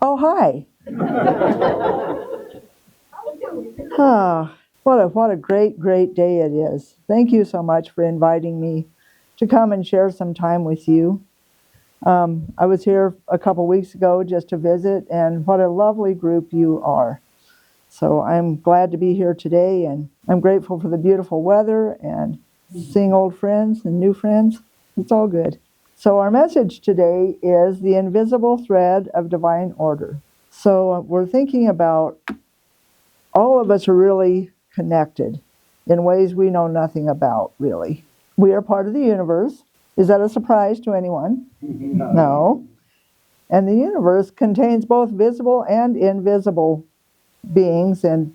Oh, hi. What a great, great day it is. Thank you so much for inviting me to come and share some time with you. I was here a couple weeks ago just to visit, and what a lovely group you are. So I'm glad to be here today, and I'm grateful for the beautiful weather and seeing old friends and new friends. It's all good. So our message today is the invisible thread of divine order. So we're thinking about all of us are really connected in ways we know nothing about, really. We are part of the universe. Is that a surprise to anyone? No. And the universe contains both visible and invisible beings and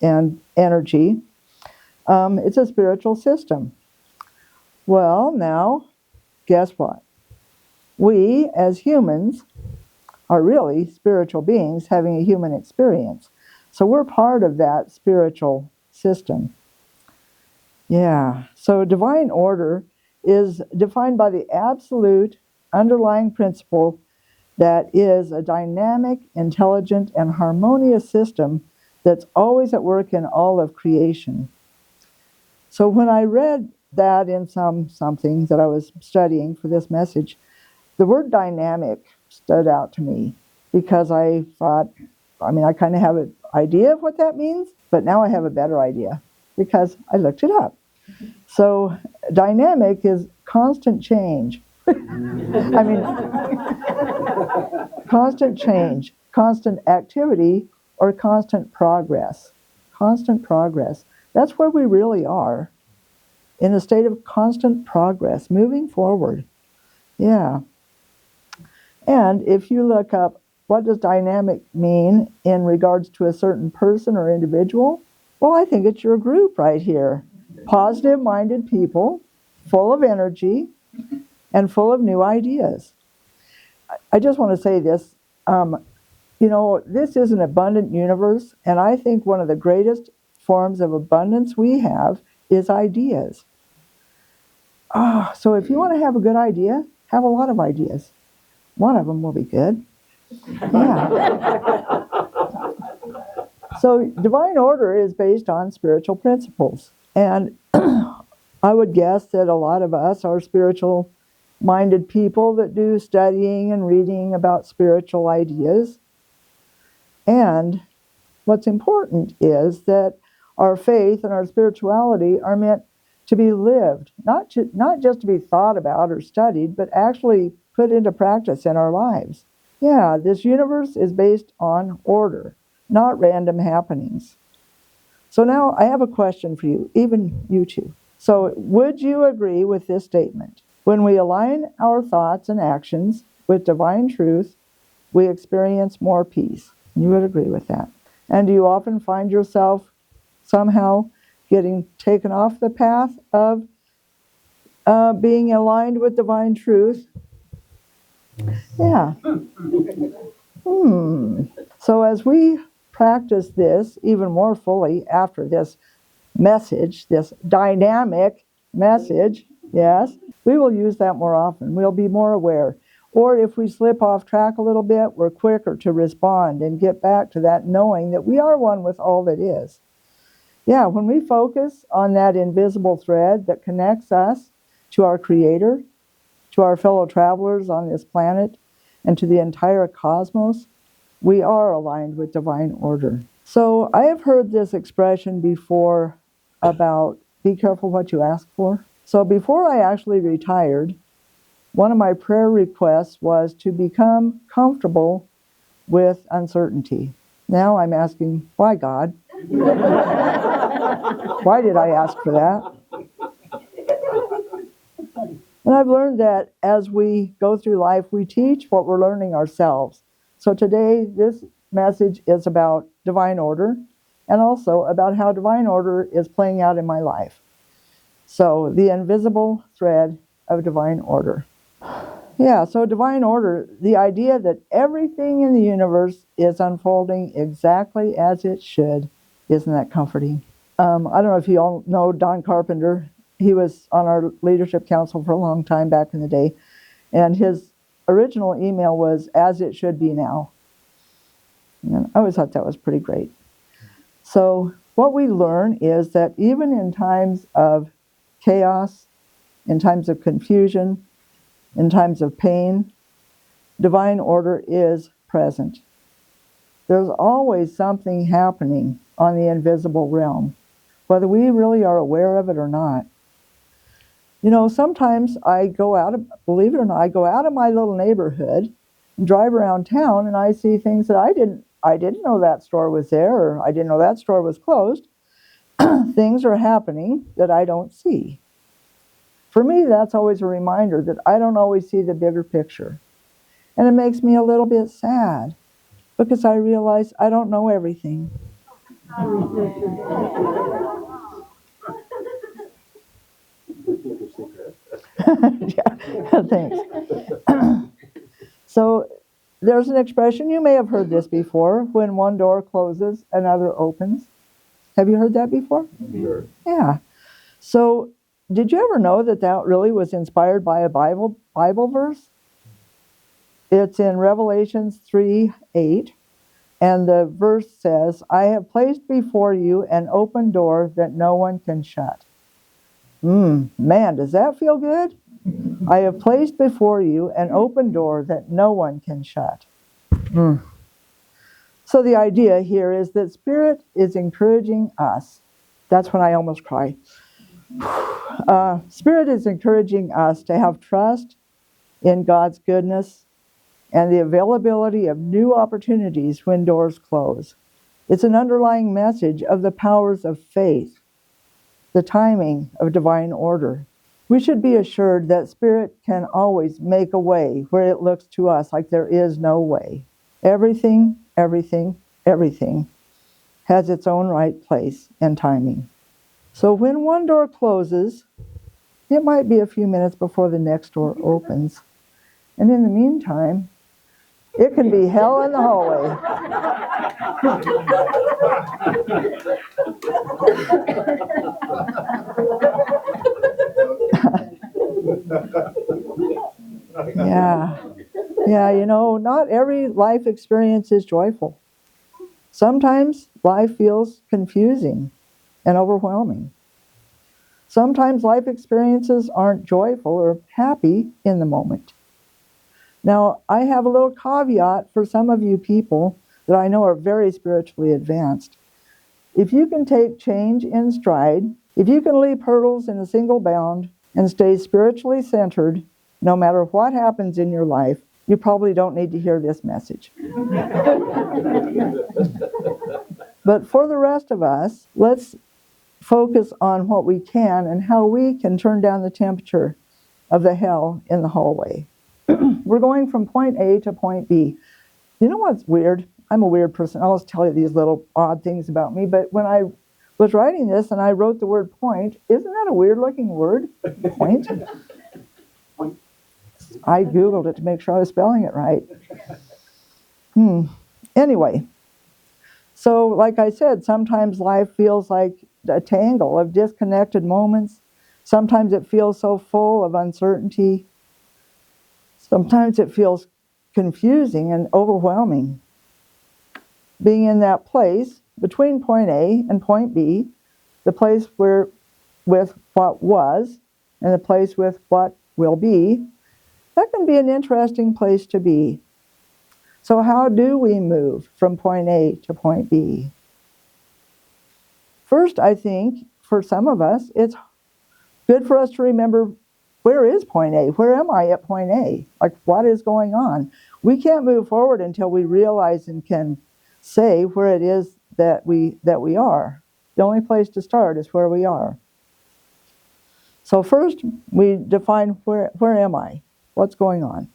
energy. It's a spiritual system. Well, now, guess what? We, as humans, are really spiritual beings having a human experience. So we're part of that spiritual system. Yeah. So divine order is defined by the absolute underlying principle that is a dynamic, intelligent, and harmonious system that's always at work in all of creation. So when I read that in something that I was studying for this message, the word dynamic stood out to me because I thought, I kind of have an idea of what that means, but now I have a better idea because I looked it up. So dynamic is constant change. Constant change, constant activity, or constant progress. Constant progress. That's where we really are, in a state of constant progress, moving forward. Yeah. And if you look up what does dynamic mean in regards to a certain person or individual, well, I think it's your group right here. Positive-minded people, full of energy, and full of new ideas. I just want to say this. This is an abundant universe, and I think one of the greatest forms of abundance we have is ideas. So if you want to have a good idea, have a lot of ideas. One of them will be good. Yeah. So divine order is based on spiritual principles. And I would guess that a lot of us are spiritual-minded people that do studying and reading about spiritual ideas. And what's important is that our faith and our spirituality are meant to be lived, not just to be thought about or studied, but actually put into practice in our lives. Yeah, this universe is based on order, not random happenings. So now I have a question for you, even you two. So would you agree with this statement? When we align our thoughts and actions with divine truth, we experience more peace. You would agree with that. And do you often find yourself somehow getting taken off the path of being aligned with divine truth? Yeah. So as we practice this even more fully after this message, this dynamic message, yes, we will use that more often. We'll be more aware. Or if we slip off track a little bit, we're quicker to respond and get back to that knowing that we are one with all that is. Yeah, when we focus on that invisible thread that connects us to our Creator, to our fellow travelers on this planet, and to the entire cosmos, we are aligned with divine order. So I have heard this expression before about be careful what you ask for. So before I actually retired, one of my prayer requests was to become comfortable with uncertainty. Now I'm asking, why, God? Why did I ask for that? And I've learned that as we go through life, we teach what we're learning ourselves. So today, this message is about divine order and also about how divine order is playing out in my life. So the invisible thread of divine order. Yeah, so divine order, the idea that everything in the universe is unfolding exactly as it should. Isn't that comforting? I don't know if you all know Don Carpenter. He was on our leadership council for a long time back in the day. And his original email was, as it should be now. And I always thought that was pretty great. So what we learn is that even in times of chaos, in times of confusion, in times of pain, divine order is present. There's always something happening on the invisible realm, whether we really are aware of it or not. You know, sometimes believe it or not, I go out of my little neighborhood and drive around town and I see things that I didn't know that store was there, or I didn't know that store was closed. Things are happening that I don't see. For me, that's always a reminder that I don't always see the bigger picture. And it makes me a little bit sad because I realize I don't know everything. Yeah, thanks. So there's an expression, you may have heard this before, when one door closes, another opens. Have you heard that before? Sure. Yeah. So did you ever know that that really was inspired by a Bible verse? It's in Revelations 3:8, and the verse says, I have placed before you an open door that no one can shut. Man, does that feel good? I have placed before you an open door that no one can shut. So the idea here is that Spirit is encouraging us. That's when I almost cry. Spirit is encouraging us to have trust in God's goodness and the availability of new opportunities when doors close. It's an underlying message of the powers of faith, the timing of divine order. We should be assured that Spirit can always make a way where it looks to us like there is no way. Everything has its own right place and timing. So when one door closes, it might be a few minutes before the next door opens. And in the meantime, it can be hell in the hallway. Yeah, you know, not every life experience is joyful. Sometimes life feels confusing and overwhelming. Sometimes life experiences aren't joyful or happy in the moment. Now, I have a little caveat for some of you people that I know are very spiritually advanced. If you can take change in stride, if you can leap hurdles in a single bound and stay spiritually centered, no matter what happens in your life, you probably don't need to hear this message. But for the rest of us, let's focus on what we can and how we can turn down the temperature of the hell in the hallway. We're going from point A to point B. You know what's weird? I'm a weird person. I'll just tell you these little odd things about me. But when I was writing this and I wrote the word point, isn't that a weird looking word? Point? I Googled it to make sure I was spelling it right. Anyway, so like I said, sometimes life feels like a tangle of disconnected moments. Sometimes it feels so full of uncertainty. Sometimes it feels confusing and overwhelming. Being in that place between point A and point B, the place where with what was and the place with what will be, that can be an interesting place to be. So how do we move from point A to point B? First, I think, for some of us, it's good for us to remember, where is point A? Where am I at point A? Like, what is going on? We can't move forward until we realize and can say where it is that we are. The only place to start is where we are. So first, we define where am I? What's going on?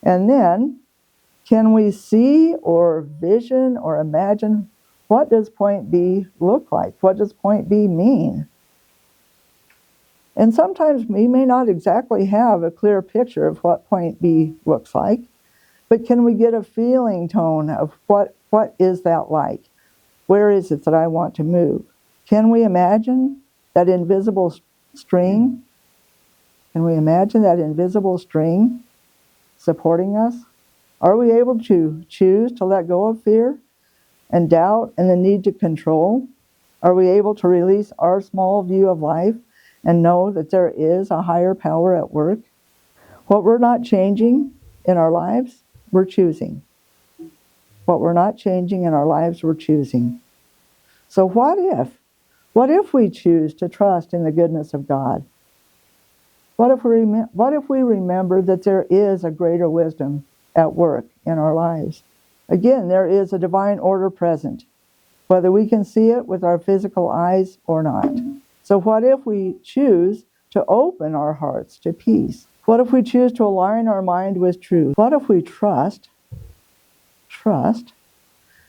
And then, can we see or vision or imagine, what does point B look like? What does point B mean? And sometimes we may not exactly have a clear picture of what point B looks like, but can we get a feeling tone of what is that like? Where is it that I want to move? Can we imagine that invisible string? Can we imagine that invisible string supporting us? Are we able to choose to let go of fear and doubt and the need to control? Are we able to release our small view of life and know that there is a higher power at work? What we're not changing in our lives, we're choosing. What we're not changing in our lives, we're choosing. So what if? What if we choose to trust in the goodness of God? What if we remember that there is a greater wisdom at work in our lives? Again, there is a divine order present, whether we can see it with our physical eyes or not. So what if we choose to open our hearts to peace? What if we choose to align our mind with truth? What if we trust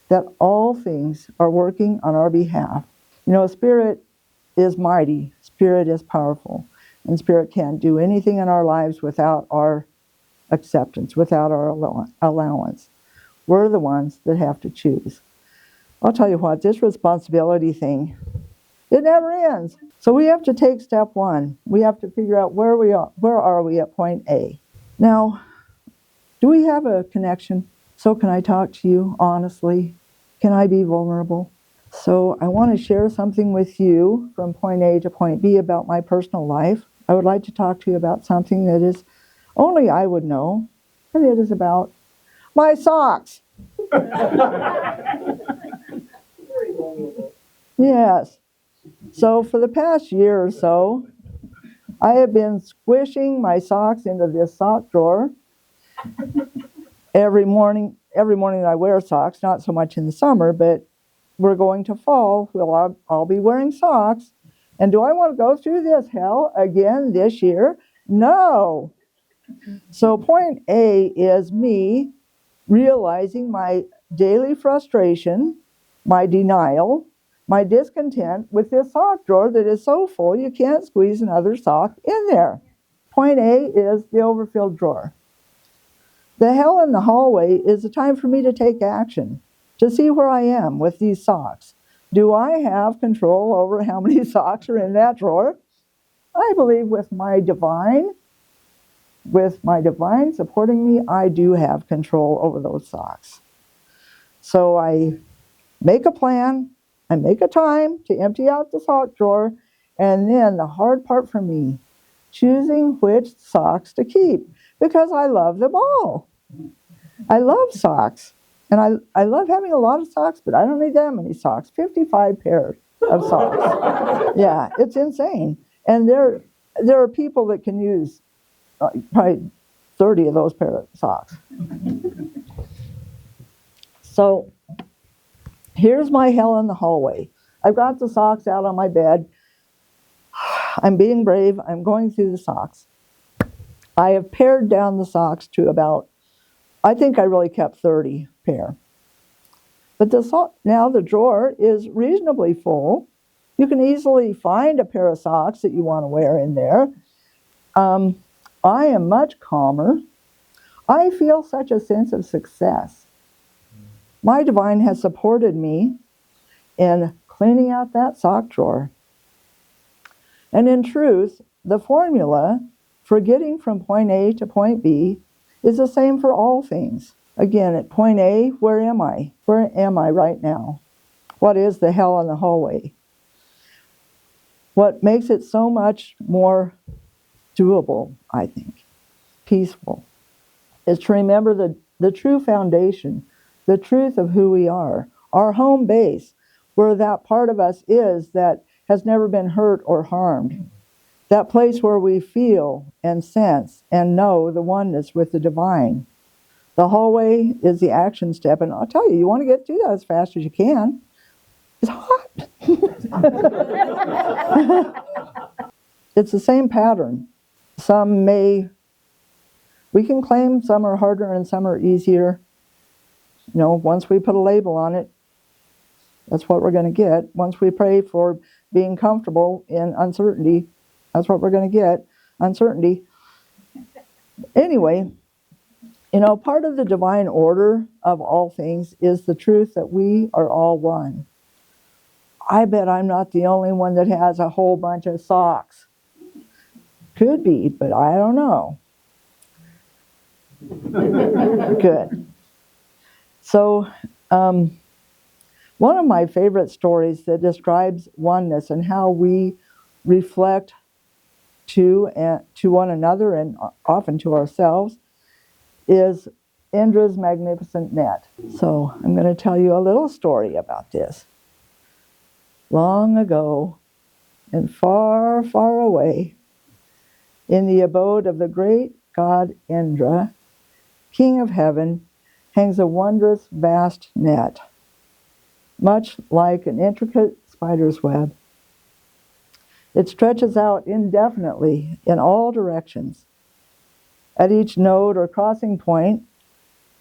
that all things are working on our behalf? You know, Spirit is mighty, Spirit is powerful, and Spirit can't do anything in our lives without our acceptance, without our allowance. We're the ones that have to choose. I'll tell you what, this responsibility thing, it never ends. So we have to take step one. We have to figure out where are we at point A. Now, do we have a connection? So can I talk to you honestly? Can I be vulnerable? So I want to share something with you from point A to point B about my personal life. I would like to talk to you about something that is only I would know, and it is about my socks. Yes. So for the past year or so, I have been squishing my socks into this sock drawer every morning. Every morning I wear socks, not so much in the summer, but we're going to fall. I'll be wearing socks. And do I want to go through this hell again this year? No. So point A is me realizing my daily frustration, my denial, my discontent with this sock drawer that is so full you can't squeeze another sock in there. Point A is the overfilled drawer. The hell in the hallway is the time for me to take action, to see where I am with these socks. Do I have control over how many socks are in that drawer? I believe with my divine supporting me, I do have control over those socks. So I make a plan, I make a time to empty out the sock drawer, and then the hard part for me, choosing which socks to keep, because I love them all. I love socks, and I love having a lot of socks, but I don't need that many socks. 55 pairs of socks. Yeah, it's insane. And there are people that can use probably 30 of those pair of socks. So here's my hell in the hallway. I've got the socks out on my bed. I'm being brave. I'm going through the socks. I have pared down the socks to about, I think I really kept 30 pair. But now the drawer is reasonably full. You can easily find a pair of socks that you want to wear in there. I am much calmer. I feel such a sense of success. My divine has supported me in cleaning out that sock drawer. And in truth, the formula for getting from point A to point B is the same for all things. Again, at point A, where am I? Where am I right now? What is the hell in the hallway? What makes it so much more doable, I think, peaceful, is to remember the true foundation, the truth of who we are, our home base, where that part of us is that has never been hurt or harmed. That place where we feel and sense and know the oneness with the divine. The hallway is the action step, and I'll tell you, you want to get through that as fast as you can. It's hot. It's the same pattern. We can claim some are harder and some are easier. You know, once we put a label on it, that's what we're going to get. Once we pray for being comfortable in uncertainty, that's what we're going to get, uncertainty. Anyway, you know, part of the divine order of all things is the truth that we are all one. I bet I'm not the only one that has a whole bunch of socks. Could be, but I don't know. Good. So, One of my favorite stories that describes oneness and how we reflect to one another and often to ourselves is Indra's magnificent net. So I'm going to tell you a little story about this. Long ago and far, far away, in the abode of the great god Indra, king of heaven, hangs a wondrous vast net, much like an intricate spider's web. It stretches out indefinitely in all directions. At each node or crossing point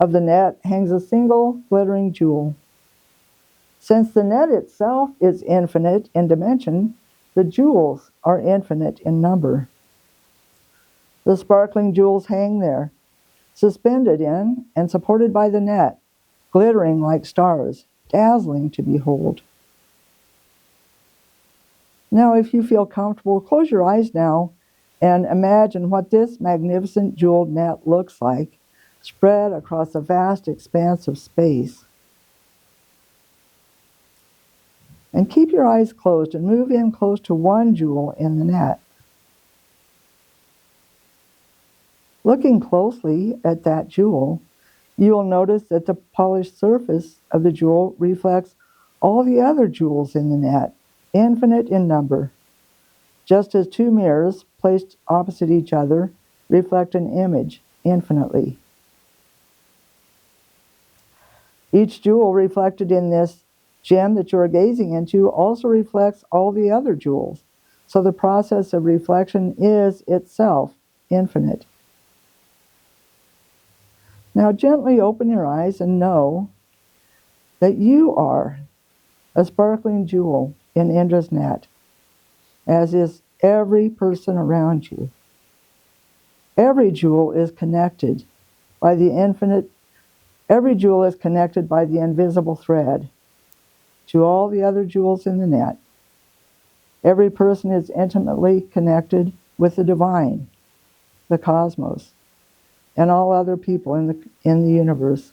of the net hangs a single glittering jewel. Since the net itself is infinite in dimension, the jewels are infinite in number. The sparkling jewels hang there, suspended in and supported by the net, glittering like stars, dazzling to behold. Now, if you feel comfortable, close your eyes now and imagine what this magnificent jeweled net looks like, spread across a vast expanse of space. And keep your eyes closed and move in close to one jewel in the net. Looking closely at that jewel, you will notice that the polished surface of the jewel reflects all the other jewels in the net, infinite in number, just as two mirrors placed opposite each other reflect an image infinitely. Each jewel reflected in this gem that you are gazing into also reflects all the other jewels, so the process of reflection is itself infinite. Now gently open your eyes and know that you are a sparkling jewel in Indra's net, as is every person around you. Every jewel is connected by the infinite, every jewel is connected by the invisible thread to all the other jewels in the net. Every person is intimately connected with the divine, the cosmos, and all other people in the universe.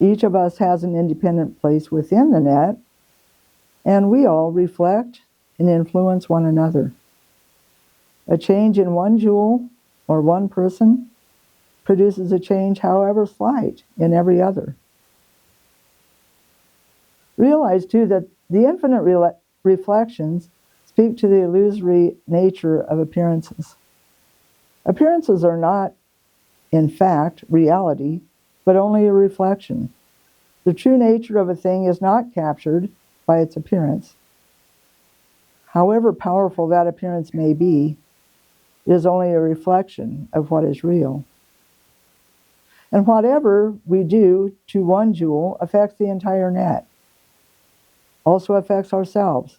Each of us has an independent place within the net, and we all reflect and influence one another. A change in one jewel or one person produces a change, however slight, in every other. Realize, too, that the infinite reflections speak to the illusory nature of appearances. Appearances are not, in fact, reality, but only a reflection. The true nature of a thing is not captured by its appearance. However powerful that appearance may be, it is only a reflection of what is real. And whatever we do to one jewel affects the entire net, also affects ourselves.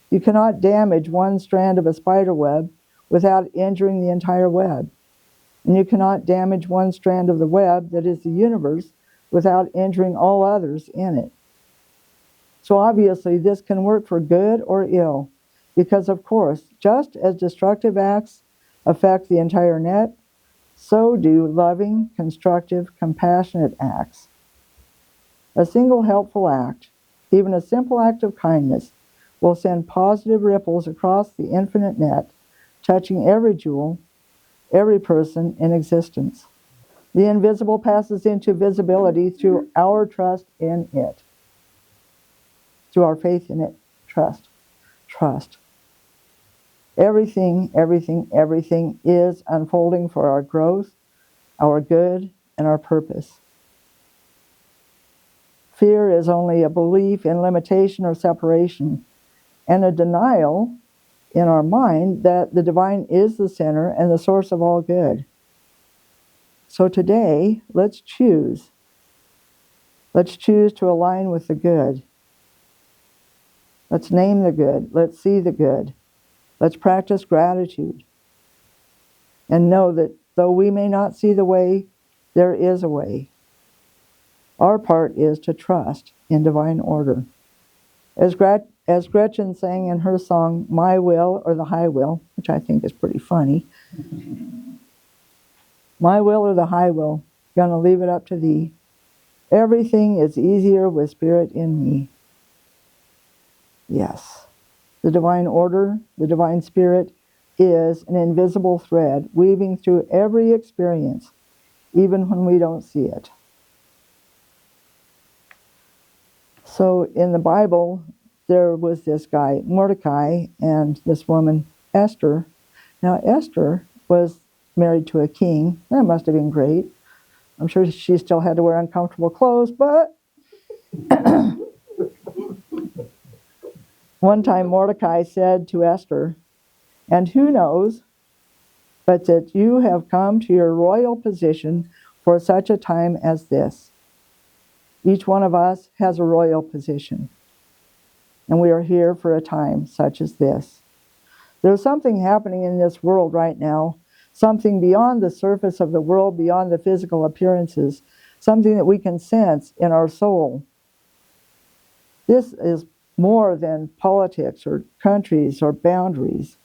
You cannot damage one strand of a spider web without injuring the entire web. And you cannot damage one strand of the web that is the universe without injuring all others in it. So obviously this can work for good or ill, because of course, just as destructive acts affect the entire net, so do loving, constructive, compassionate acts. A single helpful act, even a simple act of kindness, will send positive ripples across the infinite net, touching every jewel, every person in existence. The invisible passes into visibility through our trust in it, through our faith in it. Trust. Everything is unfolding for our growth, our good, and our purpose. Fear is only a belief in limitation or separation, and a denial in our mind that the divine is the center and the source of all good. So today, let's choose. Let's choose to align with the good. Let's name the good. Let's see the good. Let's practice gratitude. And know that though we may not see the way, there is a way. Our part is to trust in divine order. As Gretchen sang in her song, My Will or the High Will, which I think is pretty funny, my will or the high will, gonna leave it up to thee. Everything is easier with Spirit in me. Yes. The divine order, the divine Spirit, is an invisible thread weaving through every experience, even when we don't see it. So in the Bible, there was this guy, Mordecai, and this woman, Esther. Now, Esther was married to a king. That must have been great. I'm sure she still had to wear uncomfortable clothes, but one time Mordecai said to Esther, "And who knows but that you have come to your royal position for such a time as this?" Each one of us has a royal position, and we are here for a time such as this. There's something happening in this world right now, something beyond the surface of the world, beyond the physical appearances, something that we can sense in our soul. This is more than politics or countries or boundaries.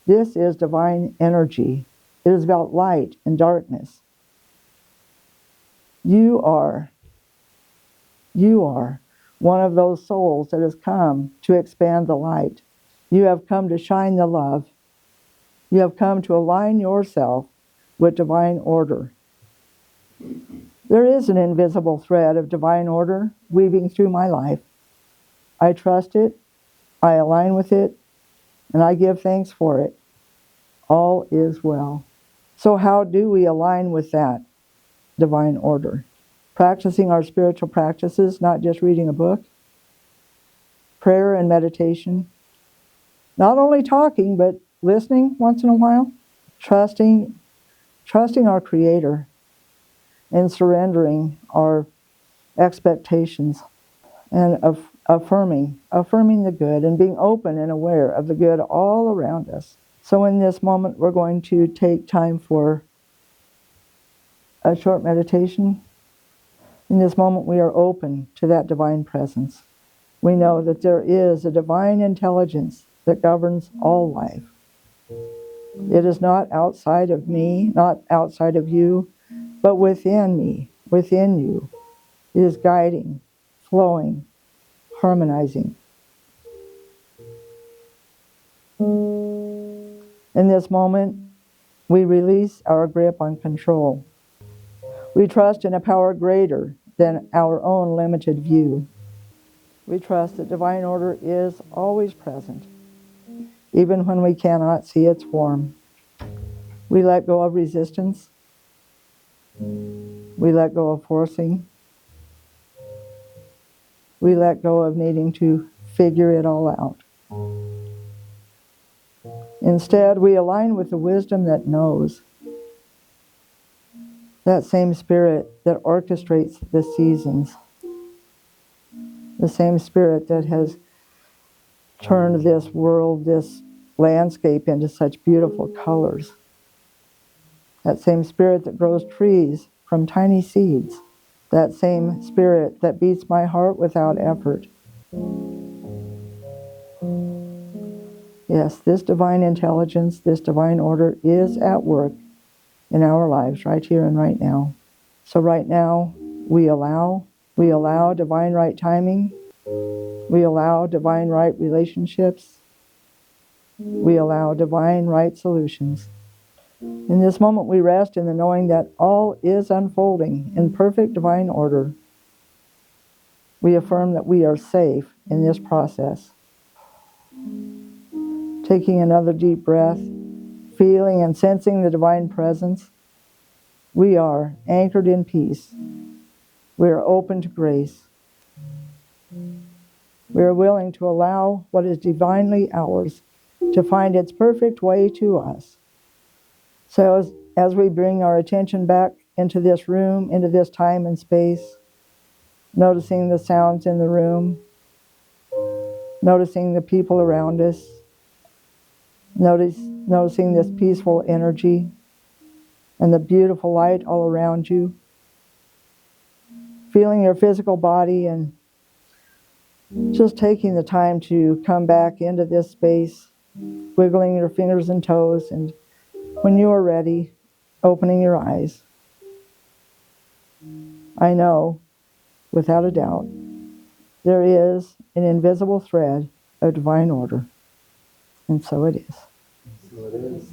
This is divine energy. It is about light and darkness. You are one of those souls that has come to expand the light. You have come to shine the love. You have come to align yourself with divine order. There is an invisible thread of divine order weaving through my life. I trust it, I align with it, and I give thanks for it. All is well. So how do we align with that divine order? Practicing our spiritual practices, not just reading a book. Prayer and meditation. Not only talking, but listening once in a while. Trusting our Creator and surrendering our expectations and affirming the good and being open and aware of the good all around us. So in this moment, we're going to take time for a short meditation. In this moment, we are open to that divine presence. We know that there is a divine intelligence that governs all life. It is not outside of me, not outside of you, but within me, within you. It is guiding, flowing, harmonizing. In this moment, we release our grip on control. We trust in a power greater than our own limited view. We trust that divine order is always present, even when we cannot see its form. We let go of resistance. We let go of forcing. We let go of needing to figure it all out. Instead, we align with the wisdom that knows. That same Spirit that orchestrates the seasons. The same Spirit that has turned this world, this landscape into such beautiful colors. That same Spirit that grows trees from tiny seeds. That same Spirit that beats my heart without effort. Yes, this divine intelligence, this divine order is at work in our lives right here and right now. So right now, we allow divine right timing. We allow divine right relationships. We allow divine right solutions. In this moment, we rest in the knowing that all is unfolding in perfect divine order. We affirm that we are safe in this process. Taking another deep breath, feeling and sensing the divine presence, we are anchored in peace. We are open to grace. We are willing to allow what is divinely ours to find its perfect way to us. So as we bring our attention back into this room, into this time and space, noticing the sounds in the room, noticing the people around us, noticing this peaceful energy and the beautiful light all around you, feeling your physical body and just taking the time to come back into this space, wiggling your fingers and toes, and when you are ready, opening your eyes. I know without a doubt, there is an invisible thread of divine order. And so it is. So it is.